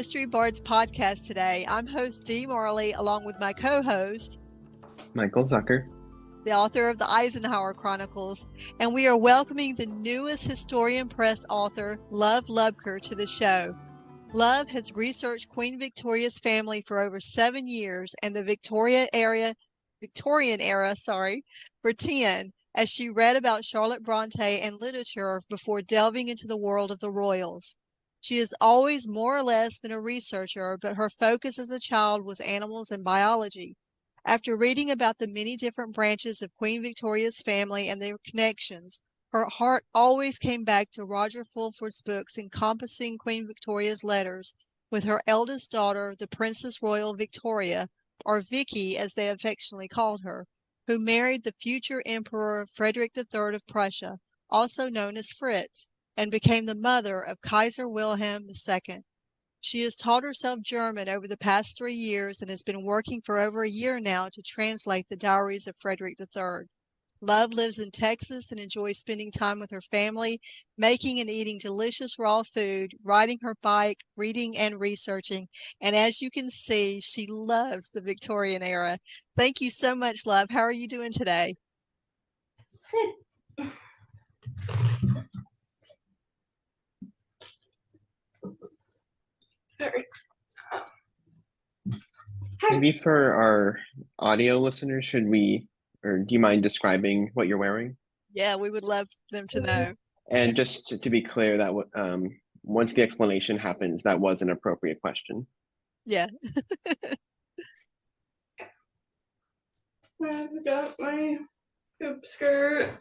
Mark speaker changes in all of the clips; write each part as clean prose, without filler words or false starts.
Speaker 1: History Bards podcast today. I'm host Dee Marley, along with my co-host,
Speaker 2: Michael Zucker,
Speaker 1: the author of the Eisenhower Chronicles, and we are welcoming the newest Historian Press author, Luv Lubker, to the show. Luv has researched Queen Victoria's family for over 7 years and the Victorian era, for 10, as she read about Charlotte Bronte and literature before delving into the world of the royals. She has always more or less been a researcher, but her focus as a child was animals and biology. After reading about the many different branches of Queen Victoria's family and their connections, her heart always came back to Roger Fulford's books encompassing Queen Victoria's letters with her eldest daughter, the Princess Royal Victoria, or Vicky as they affectionately called her, who married the future Emperor Frederick III of Prussia, also known as Fritz, and became the mother of Kaiser Wilhelm II. She has taught herself German over the past 3 years and has been working for over a year now to translate the diaries of Frederick III. Luv lives in Texas and enjoys spending time with her family, making and eating delicious raw food, riding her bike, reading and researching. And as you can see, she loves the Victorian era. Thank you so much, Luv. How are you doing today?
Speaker 2: Maybe for our audio listeners, do you mind describing what you're wearing?
Speaker 1: Yeah, we would love them to know.
Speaker 2: And just to be clear, that once the explanation happens, that was an appropriate question.
Speaker 1: Yeah.
Speaker 3: I've got my hoop skirt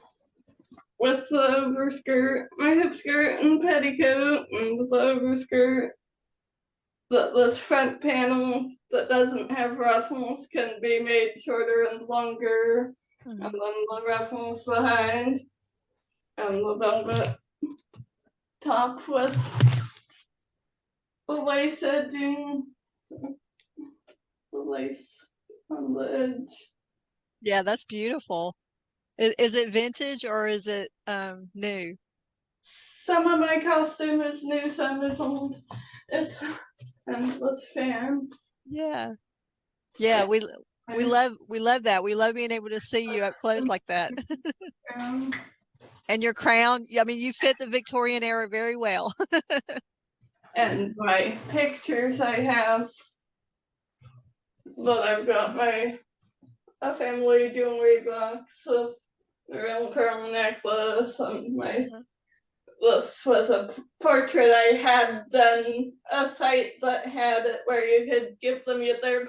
Speaker 3: with the overskirt, my hoop skirt and petticoat, and with the overskirt. This front panel that doesn't have ruffles can be made shorter and longer, and then the ruffles behind, and the velvet top with the lace edging, the lace on the edge.
Speaker 1: Yeah, that's beautiful. Is it vintage or is it new?
Speaker 3: Some of my costume is new, some is old. It's endless fan.
Speaker 1: Yeah. Yeah, we love that. We love being able to see you up close like that. And your crown, I mean, you fit the Victorian era very well.
Speaker 3: And my pictures I have, but I've got a family jewelry box of a real pearl necklace, and this was a portrait I had done, a site that had it where you could give them your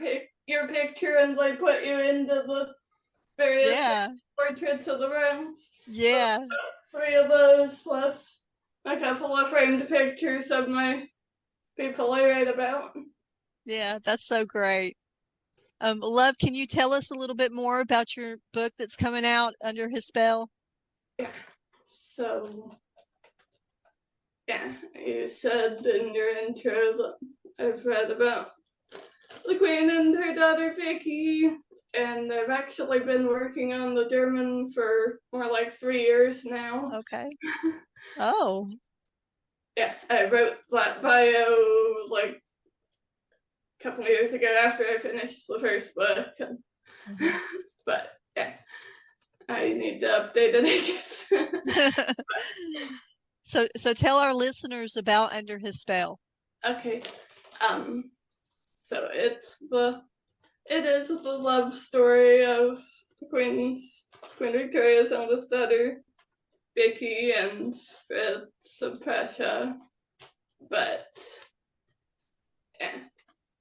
Speaker 3: picture and they put you into the various portraits of the rooms.
Speaker 1: Yeah.
Speaker 3: So 3 of those plus a couple of framed pictures of my people I write about.
Speaker 1: Yeah, that's so great. Luv, can you tell us a little bit more about your book that's coming out, Under His Spell?
Speaker 3: Yeah. So, yeah, you said in your intro that I've read about the Queen and her daughter Vicky, and I've actually been working on the German for more like 3 years now.
Speaker 1: Okay. Oh.
Speaker 3: Yeah, I wrote that bio like a couple of years ago after I finished the first book. But yeah, I need to update it, I guess.
Speaker 1: So tell our listeners about Under His Spell.
Speaker 3: Okay. So it is the love story of Queen Victoria's eldest daughter, Vicky, and Fritz of Prussia. But yeah,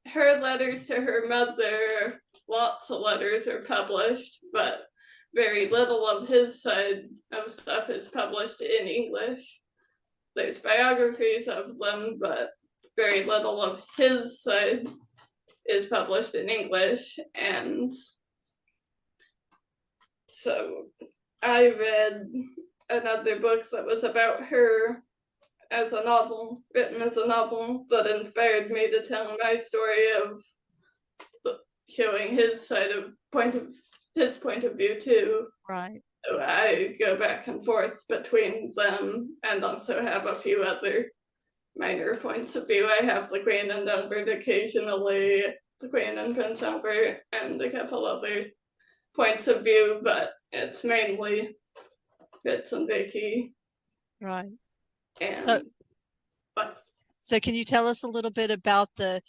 Speaker 3: her letters to her mother, lots of letters are published, but very little of his side of stuff is published in English. There's biographies of them, but very little of his side is published in English. And so I read another book that was about her as a novel, written as a novel, that inspired me to tell my story of showing his point of view too.
Speaker 1: Right.
Speaker 3: So I go back and forth between them, and also have a few other minor points of view. I have the Queen and Albert occasionally, the Queen and Prince Albert, and a couple other points of view, but it's mainly Fritz and Vicky.
Speaker 1: Right.
Speaker 3: And
Speaker 1: so can you tell us a little bit about the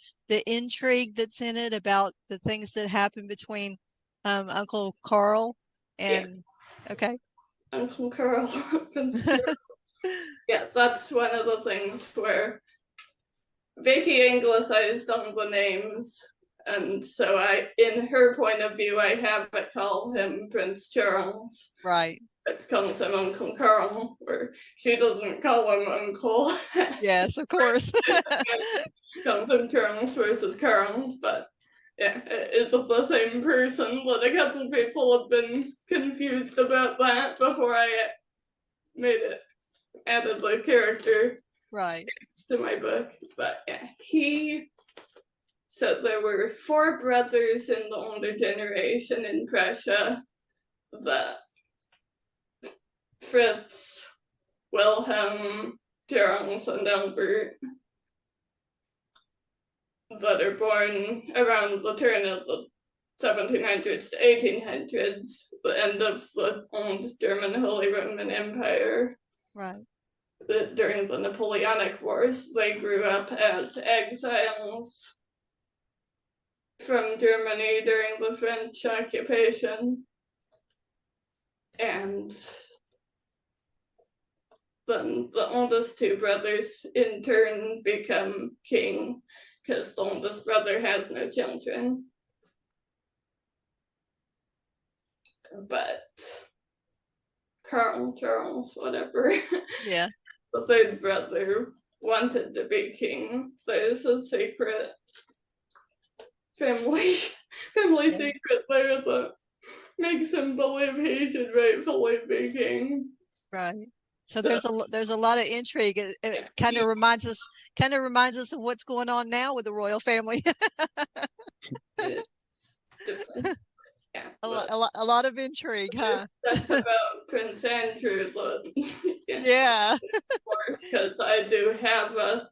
Speaker 1: intrigue that's in it, about the things that happen between Uncle Karl and okay.
Speaker 3: Uncle Karl. Yeah, that's one of the things where Vicky anglicized all the names, and so in her point of view, I have it call him Prince Charles.
Speaker 1: Right.
Speaker 3: It calls him Uncle Karl, where she doesn't call him Uncle.
Speaker 1: Yes, of course.
Speaker 3: Calls him Charles versus Karl, but yeah, it is of the same person. But a couple people have been confused about that before I added the character
Speaker 1: right
Speaker 3: to my book. But yeah, so there were 4 brothers in the older generation in Prussia, that Fritz, Wilhelm, Charles, and Albert, that are born around the turn of the 1700s to 1800s, the end of the old German Holy Roman Empire.
Speaker 1: Right.
Speaker 3: During the Napoleonic Wars, they grew up as exiles from Germany during the French occupation. And then the oldest 2 brothers in turn become king, because the oldest brother has no children. But Karl, Charles, whatever,
Speaker 1: yeah,
Speaker 3: the 3rd brother wanted to be king. There's a secret family secret there that makes him believe he should rightfully be king.
Speaker 1: Right. So there's a lot of intrigue. It kind of reminds us of what's going on now with the royal family.
Speaker 3: Yeah,
Speaker 1: a lot of intrigue, huh?
Speaker 3: That's about Prince Andrew.
Speaker 1: Yeah.
Speaker 3: Because I do have a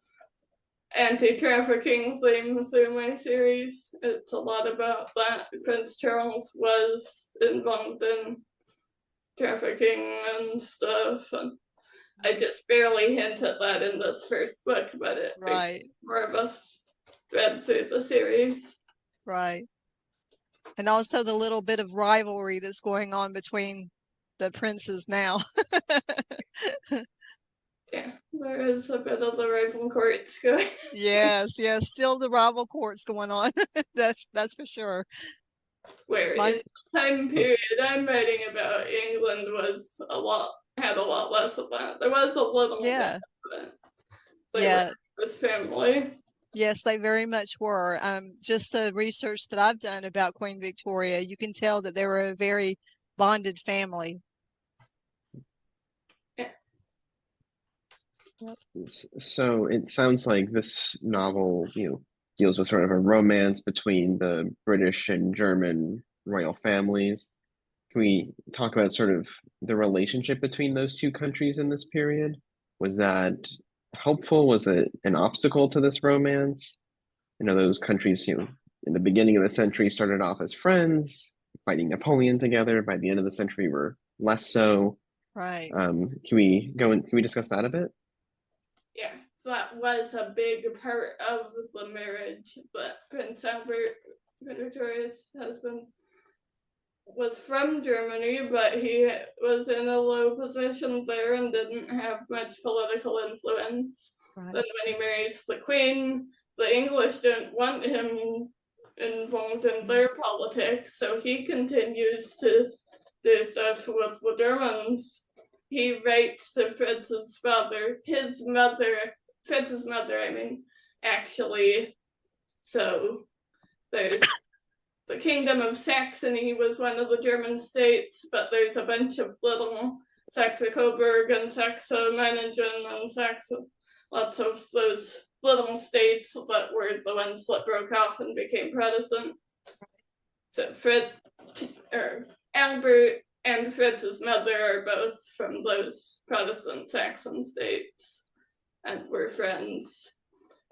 Speaker 3: anti-trafficking theme through my series. It's a lot about that. Prince Charles was involved in trafficking and stuff, and I just barely hint at that in this first book, but it makes more of a thread through the series.
Speaker 1: Right. And also the little bit of rivalry that's going on between the princes now.
Speaker 3: Yeah, there is a bit of the rival courts going.
Speaker 1: Yes, still the rival courts going on. That's for sure.
Speaker 3: Where in the time period I'm writing about, England had a lot less of that. There was a little bit of it. They were with family.
Speaker 1: Yes, they very much were. Just the research that I've done about Queen Victoria, you can tell that they were a very bonded family.
Speaker 3: Yeah.
Speaker 1: Yep.
Speaker 2: So it sounds like this novel, deals with sort of a romance between the British and German royal families. Can we talk about sort of the relationship between those 2 countries in this period? Was that helpful? Was it an obstacle to this romance? Those countries, in the beginning of the century started off as friends, fighting Napoleon together. By the end of the century, were less so.
Speaker 1: Right.
Speaker 2: Can we discuss that a bit?
Speaker 3: Yeah, that was a big part of the marriage, but Prince Albert, Victoria's husband, was from Germany, but he was in a low position there and didn't have much political influence.
Speaker 1: Right.
Speaker 3: Then when he marries the Queen, the English didn't want him involved in their politics, so he continues to do stuff with the Germans. He writes to Fritz's mother, actually. So there's the Kingdom of Saxony was one of the German states, but there's a bunch of little Saxe-Coburg and Saxe-Meiningen and lots of those little states that were the ones that broke off and became Protestant. So Albert and Fritz's mother are both from those Protestant Saxon states. and were friends.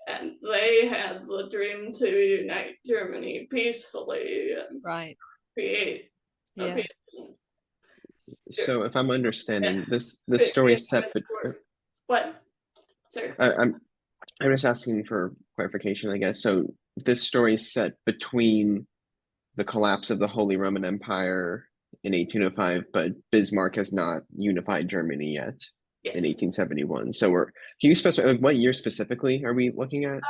Speaker 3: And they had the dream to unite Germany peacefully and create a peaceful.
Speaker 2: So if I'm understanding this story is set,
Speaker 3: what? Sorry.
Speaker 2: I'm just asking for clarification, I guess. So this story is set between the collapse of the Holy Roman Empire in 1805, but Bismarck has not unified Germany yet in 1871. So can you specify what year specifically are we looking at?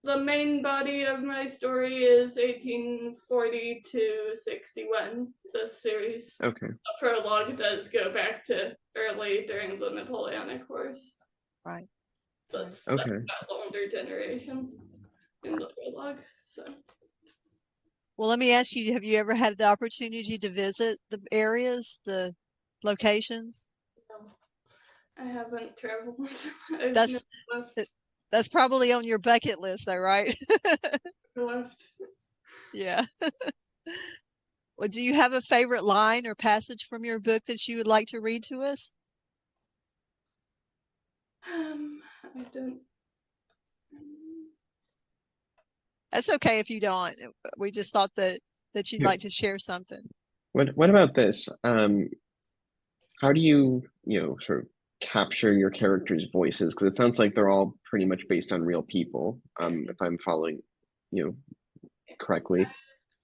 Speaker 3: The main body of my story is 1840 to 61, this series.
Speaker 2: Okay.
Speaker 3: The prologue does go back to early during the Napoleonic Wars.
Speaker 1: Right.
Speaker 3: That's that older generation in the prologue. So.
Speaker 1: Well, let me ask you, have you ever had the opportunity to visit the areas, the locations?
Speaker 3: No, I haven't traveled.
Speaker 1: That's probably on your bucket list though, right?
Speaker 3: Left.
Speaker 1: Yeah. Well, do you have a favorite line or passage from your book that you would like to read to us?
Speaker 3: I don't.
Speaker 1: That's okay if you don't. We just thought that you'd like to share something.
Speaker 2: What about this? How do you sort of capture your characters' voices? Because it sounds like they're all pretty much based on real people, if I'm following, correctly.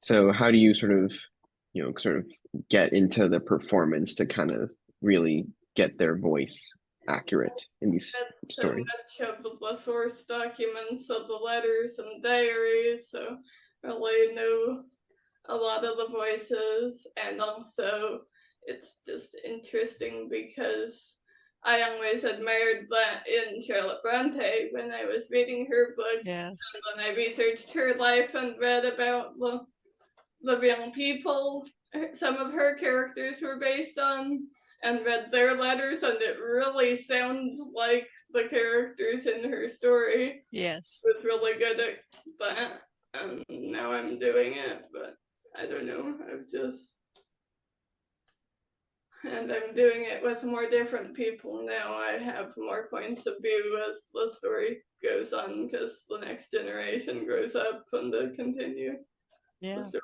Speaker 2: So how do you sort of get into the performance to kind of really get their voice accurate in these stories?
Speaker 3: So much of the source documents of the letters and diaries, so really know a lot of the voices, and also it's just interesting because I always admired that in Charlotte Bronte when I was reading her book.
Speaker 1: Yes.
Speaker 3: And then I researched her life and read about the real people some of her characters were based on, and read their letters, and it really sounds like the characters in her story.
Speaker 1: Yes.
Speaker 3: I was really good at that, and now I'm doing it, but I don't know, and I'm doing it with more different people now. I have more points of view as the story goes on, because the next generation grows up and they continue the story.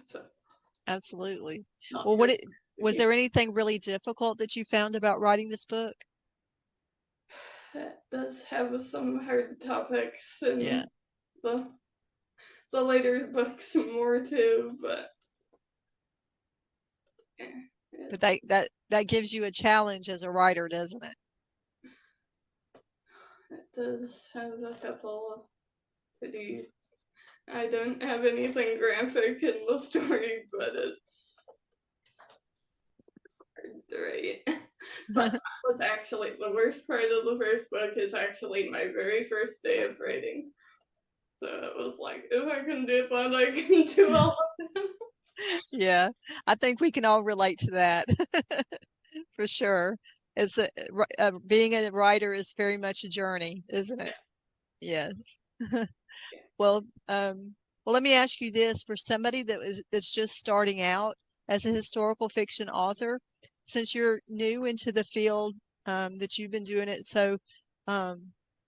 Speaker 3: So,
Speaker 1: absolutely. Well, was there anything really difficult that you found about writing this book?
Speaker 3: It does have some hard topics in the later books more too, but
Speaker 1: but that gives you a challenge as a writer, doesn't it?
Speaker 3: It does have a couple of pretty. I don't have anything graphic in the story, but it's hard to write. But that was actually the worst part of the first book. Is actually my very first day of writing. So it was like, if I can do that, I can do all of them.
Speaker 1: Yeah, I think we can all relate to that for sure. It's being a writer is very much a journey, isn't it? Yes. Well, let me ask you this: for somebody that's just starting out as a historical fiction author, since you're new into the field, that you've been doing it so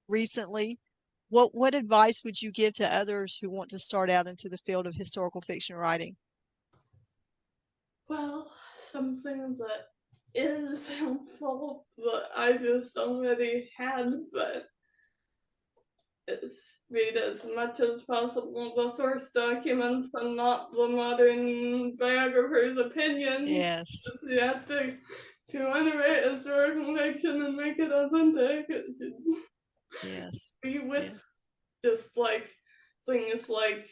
Speaker 1: recently, what advice would you give to others who want to start out into the field of historical fiction writing?
Speaker 3: Well, something that is helpful that I just already had, but is read as much as possible the source documents and not the modern biographer's opinion.
Speaker 1: Yes.
Speaker 3: You have to want to write historical fiction and make it authentic, it should be with just like things like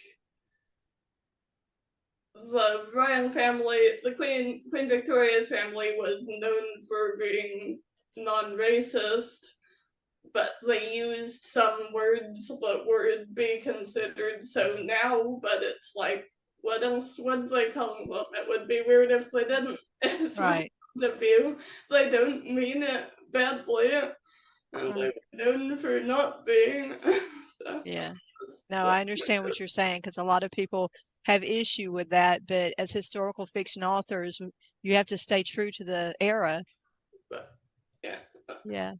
Speaker 3: the royal family. The Queen Victoria's family was known for being non-racist, but they used some words that would be considered so now, but it's like, what else would they call them? It would be weird if they didn't. It's
Speaker 1: right.
Speaker 3: The view. They don't mean it badly, and they're known for not being. So.
Speaker 1: Yeah. No, I understand what you're saying, because a lot of people have issue with that, but as historical fiction authors, you have to stay true to the era.
Speaker 3: But, yeah.
Speaker 1: Yeah.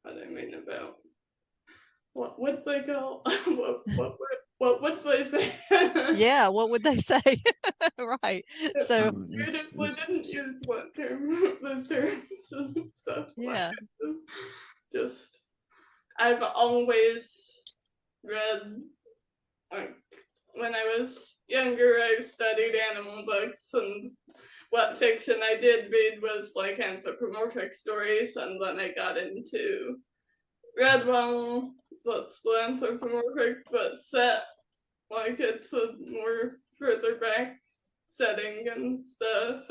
Speaker 3: what I mean about what would they go? What would they say?
Speaker 1: Yeah, what would they say? Right. So,
Speaker 3: Beautifully didn't use what term, those terms and stuff.
Speaker 1: yeah.
Speaker 3: Just, I've always read, like, when I was younger, I studied animal books, and what fiction I did read was like anthropomorphic stories, and then I got into read one that's the anthropomorphic but set like it's a more further back setting and stuff.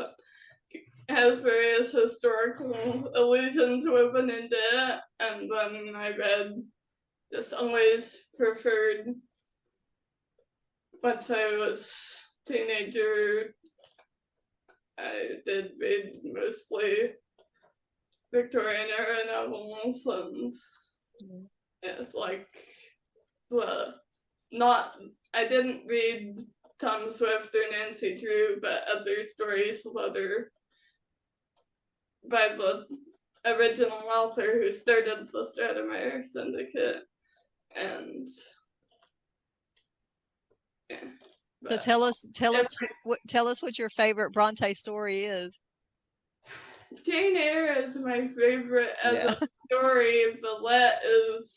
Speaker 3: It has various historical allusions woven into it, and then I read just always preferred once I was teenager. I did read mostly Victorian era novels, and it's like I didn't read Tom Swift or Nancy Drew, but other stories by the original author who started the Stratemeyer Syndicate, and yeah.
Speaker 1: So tell us what your favorite Bronte story is.
Speaker 3: Jane Eyre is my favorite as a story. Villette is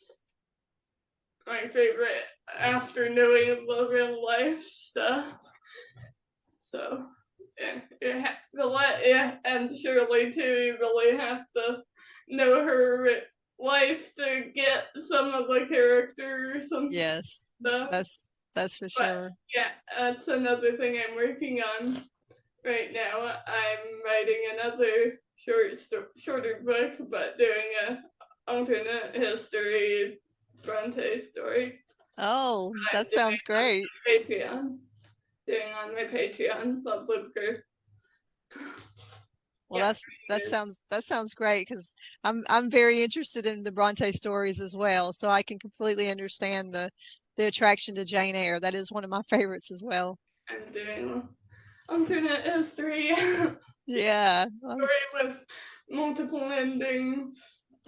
Speaker 3: my favorite after knowing the real life stuff. So yeah, Villette, and Shirley too. You really have to know her life to get some of the characters and stuff.
Speaker 1: That's for sure.
Speaker 3: Yeah, that's another thing I'm working on right now. I'm writing another shorter book, but doing an alternate history Bronte story.
Speaker 1: Oh, that sounds great.
Speaker 3: Patreon. Doing on my Patreon, Luv Lubker.
Speaker 1: Well, that sounds great, because I'm very interested in the Bronte stories as well, so I can completely understand the attraction to Jane Eyre. That is one of my favorites as well.
Speaker 3: I'm doing alternate history.
Speaker 1: Yeah.
Speaker 3: Story with multiple endings.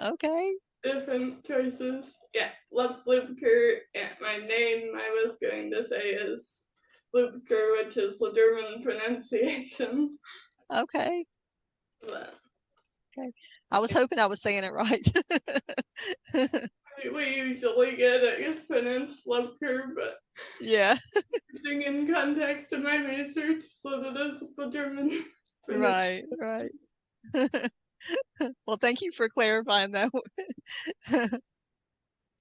Speaker 1: Okay.
Speaker 3: Different choices. Yeah, Luv Lubker. Yeah, my name I was going to say is Lubker, which is the German pronunciation.
Speaker 1: Okay.
Speaker 3: But,
Speaker 1: okay. I was hoping I was saying it right.
Speaker 3: We usually get it pronounced Lubker, but
Speaker 1: yeah.
Speaker 3: putting in context of my research so that it is the German.
Speaker 1: Right. Well, thank you for clarifying that.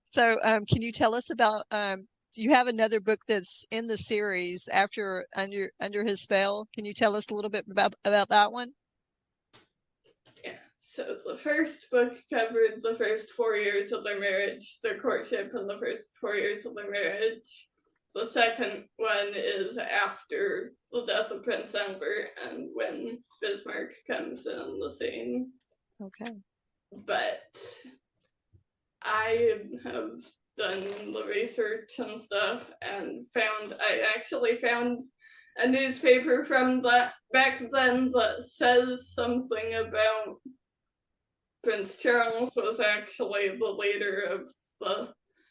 Speaker 1: So, can you tell us about? Do you have another book that's in the series after Under His Spell? Can you tell us a little bit about that one?
Speaker 3: Yeah. So the first book covered the first 4 years of their marriage, their courtship, and the first 4 years of their marriage. The second one is after the death of Prince Albert and when Bismarck comes in the scene.
Speaker 1: Okay.
Speaker 3: But I have done the research and stuff and I actually found a newspaper from back then that says something about Prince Charles was actually the leader of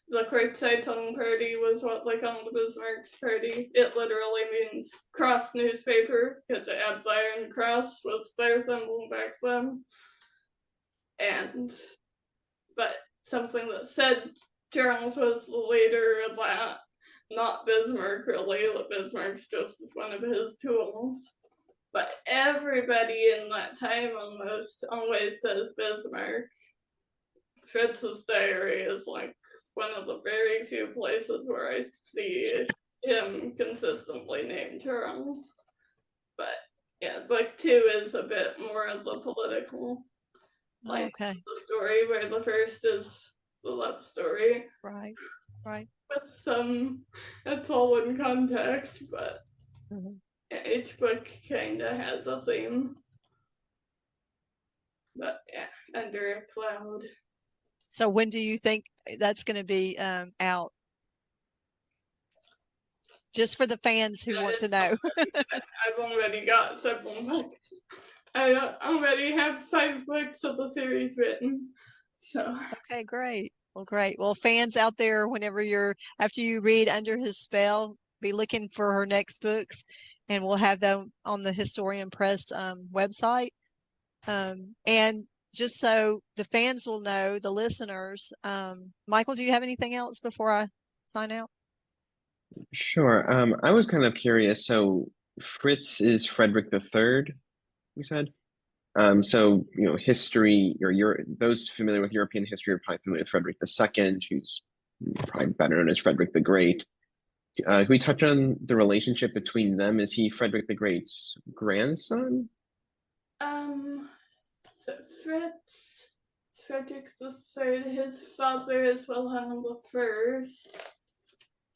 Speaker 3: the Kreuzzeitung party, was what they called Bismarck's party. It literally means cross newspaper because it had the Iron Cross was their symbol back then. But something that said Charles was the leader of that, not Bismarck really, that Bismarck's just one of his tools. But everybody in that time almost always says Bismarck. Fritz's diary is like one of the very few places where I see him consistently named Charles. But yeah, book 2 is a bit more of the political the story, where the first is the love story.
Speaker 1: Right.
Speaker 3: With it's all in context, but each book kind of has a theme. But yeah, Under a Cloud.
Speaker 1: So when do you think that's going to be out? Just for the fans who want to know.
Speaker 3: I've already got several books. I already have 5 books of the series written. So
Speaker 1: Okay, great. Well, great. Well, fans out there, whenever after you read Under His Spell, be looking for her next books, and we'll have them on the Historian Press website. And just so the fans will know, the listeners, Michael, do you have anything else before I sign out?
Speaker 2: Sure. I was kind of curious. So Fritz is Frederick III, you said? So, history, or those familiar with European history are probably familiar with Frederick II, who's probably better known as Frederick the Great. Can we touch on the relationship between them? Is he Frederick the Great's grandson?
Speaker 3: so Frederick III, his father is Wilhelm I.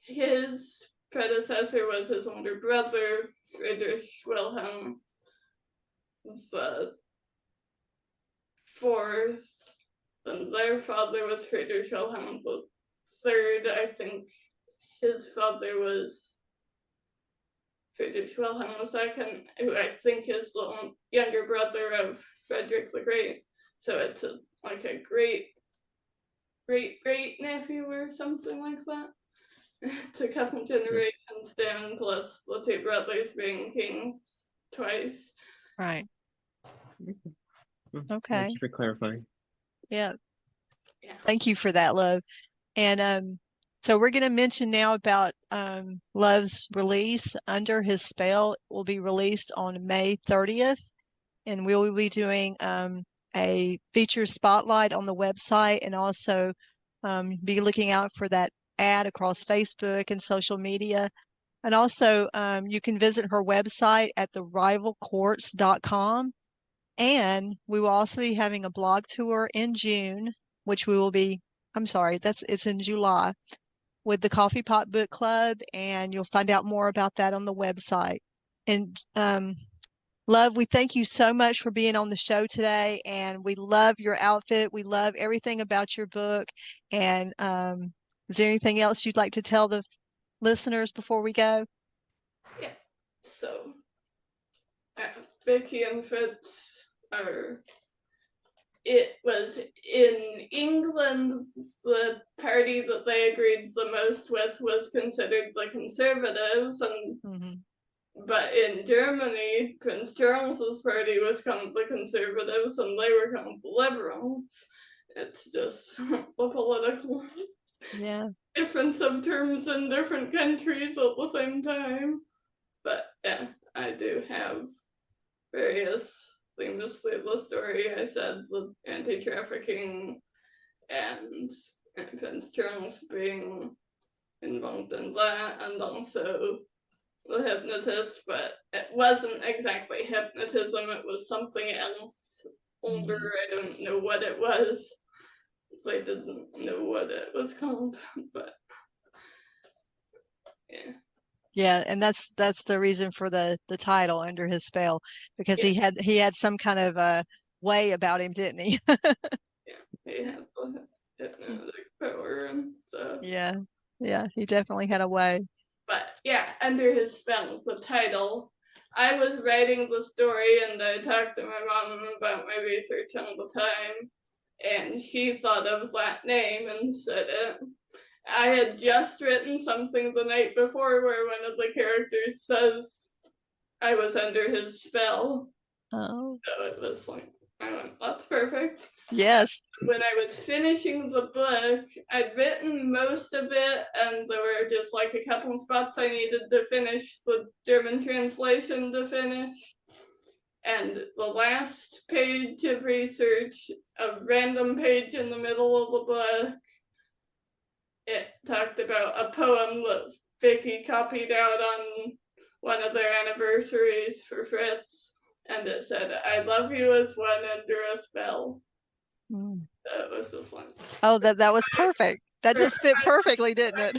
Speaker 3: His predecessor was his older brother, Friedrich Wilhelm the IV, and their father was Friedrich Wilhelm III. I think his father was Friedrich Wilhelm II, who I think is the younger brother of Frederick the Great. So it's like a great nephew or something like that. It's a couple generations down, plus the two brothers being kings twice.
Speaker 1: Right. Okay.
Speaker 2: Thank you for clarifying.
Speaker 1: Yeah. Thank you for that, Luv. And so we're going to mention now about Luv's release. Under His Spell will be released on May 30th, and we will be doing a feature spotlight on the website, and also be looking out for that ad across Facebook and social media. And also you can visit her website at therivalcourts.com. And we will also be having a blog tour in June, which we will be, it's in July, with the Coffee Pot Book Club, and you'll find out more about that on the website. And Luv, we thank you so much for being on the show today, and we love your outfit. We love everything about your book. And is there anything else you'd like to tell the listeners before we go?
Speaker 3: Yeah. So, Vicky and Fritz it was in England, the party that they agreed the most with was considered the Conservatives, and but in Germany, Prince Charles's party was kind of the Conservatives, and they were kind of the Liberals. It's just the political difference of terms in different countries at the same time. But yeah, I do have various themes through the story. I said the anti-trafficking and Prince Charles being involved in that, and also the hypnotist, but it wasn't exactly hypnotism, it was something else older. I don't know what it was. They didn't know what it was called, but yeah.
Speaker 1: Yeah, and that's the reason for the title, Under His Spell, because he had some kind of a way about him, didn't he?
Speaker 3: Yeah, he had the hypnotic power and stuff.
Speaker 1: Yeah, he definitely had a way.
Speaker 3: But yeah, Under His Spell, the title. I was writing the story, and I talked to my mom about my research on the time, and she thought of that name and said it. I had just written something the night before where one of the characters says I was under his spell.
Speaker 1: Oh.
Speaker 3: So it was like, I went, that's perfect.
Speaker 1: Yes.
Speaker 3: When I was finishing the book, I'd written most of it, and there were just like a couple spots I needed to finish the German translation to finish. And the last page of research, a random page in the middle of the book, it talked about a poem that Vicky copied out on one of their anniversaries for Fritz, and it said, I love you as one under a spell. That was just like,
Speaker 1: oh, that was perfect. That just fit perfectly, didn't it?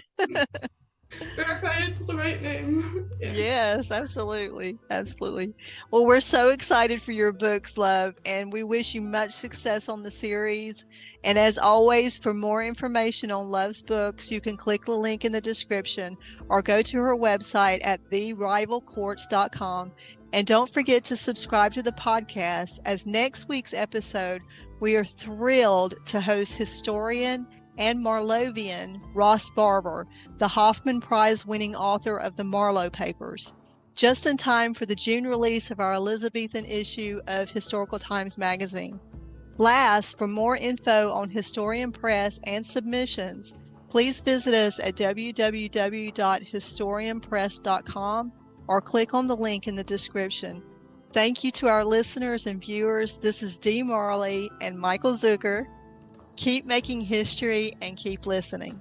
Speaker 3: Verify it's the right name. Yeah.
Speaker 1: Yes, absolutely. Absolutely. Well, we're so excited for your books, Love, and we wish you much success on the series. And as always, for more information on Love's books, you can click the link in the description or go to her website at therivalcourts.com. And don't forget to subscribe to the podcast, as next week's episode, we are thrilled to host historian and Marlovian Ross Barber, the Hoffman Prize-winning author of the Marlowe Papers, just in time for the June release of our Elizabethan issue of Historical Times magazine. Last, for more info on Historian Press and submissions, please visit us at www.historianpress.com or click on the link in the description. Thank you to our listeners and viewers. This is Dee Marley and Michael Zucker. Keep making history and keep listening.